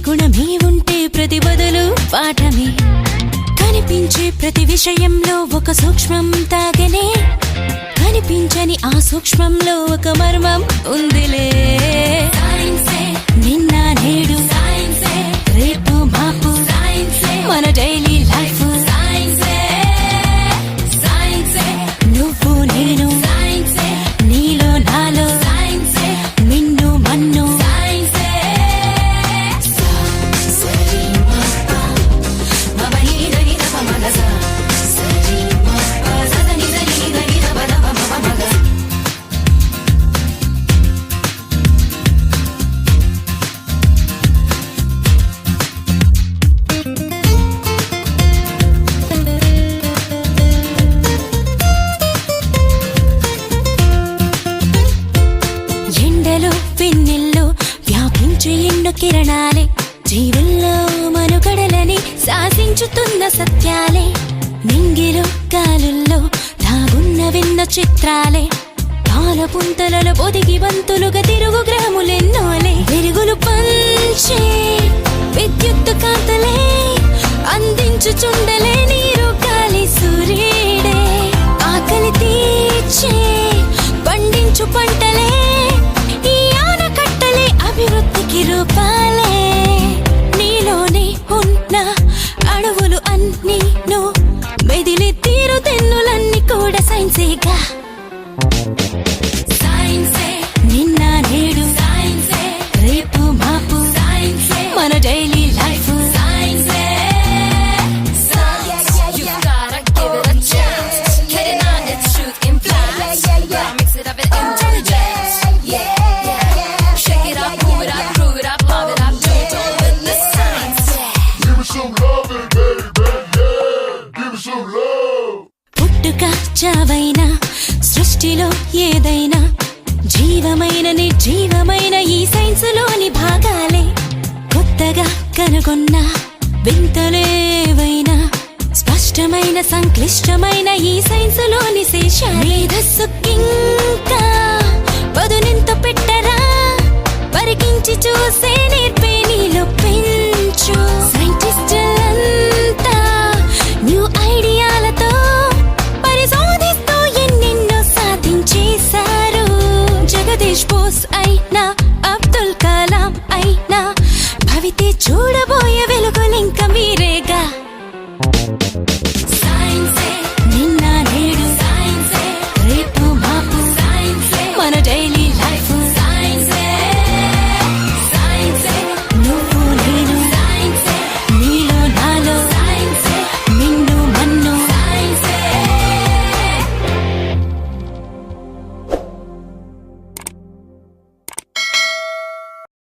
గుణమే ఉంటే ప్రతి బదులు పాఠమే కనిపించే ప్రతి విషయంలో ఒక సూక్ష్మం తాగనే కనిపించని ఆ సూక్ష్మంలో ఒక మర్మం ఉందిలే నిన్న నేడు రేపు మాపు మన డైలీ లైఫ్ నువ్వు నేను నీలో నాలో మిన్ను మన్ను పిన్నెల్లో వ్యాపించే ఎండు కిరణాలే జీవుల్లో మనుగడలని శాసించుతున్న సత్యాలే నింగిలో గాలుల్లో దాగున్న విన్న చిత్రాలే పాలపుంతలలో పొదిగి బంతులుగా తిరుగు గ్రాములెన్నోలే వెలుగులు పంచే విద్యుత్తు కాంతలే అందించుచుండలే నీరు గాలి సూర్యుడే ఆకలి తీర్చే పండించు పంటలే అభివృద్ధికి రూపాలే నీలోనే ఉన్న అడవులు అన్నీ మెదిలి తీరు తెన్నులన్నీ కూడా సైన్సేగా నిన్న నేడు రేపు మాపు మన డైలీ లైఫ్ పుట్టుక చావైనా సృష్టిలో ఏదైనా జీవమైన నిర్జీవమైన ఈ సైన్సులోని భాగాలే కొత్తగా కనుగొన్న వింతలేవైనా స్పష్టమైన సంక్లిష్టమైన ఈ సైన్సులోని మేధస్సుకింకా పదునెంత పెట్టరా పరికించి చూసే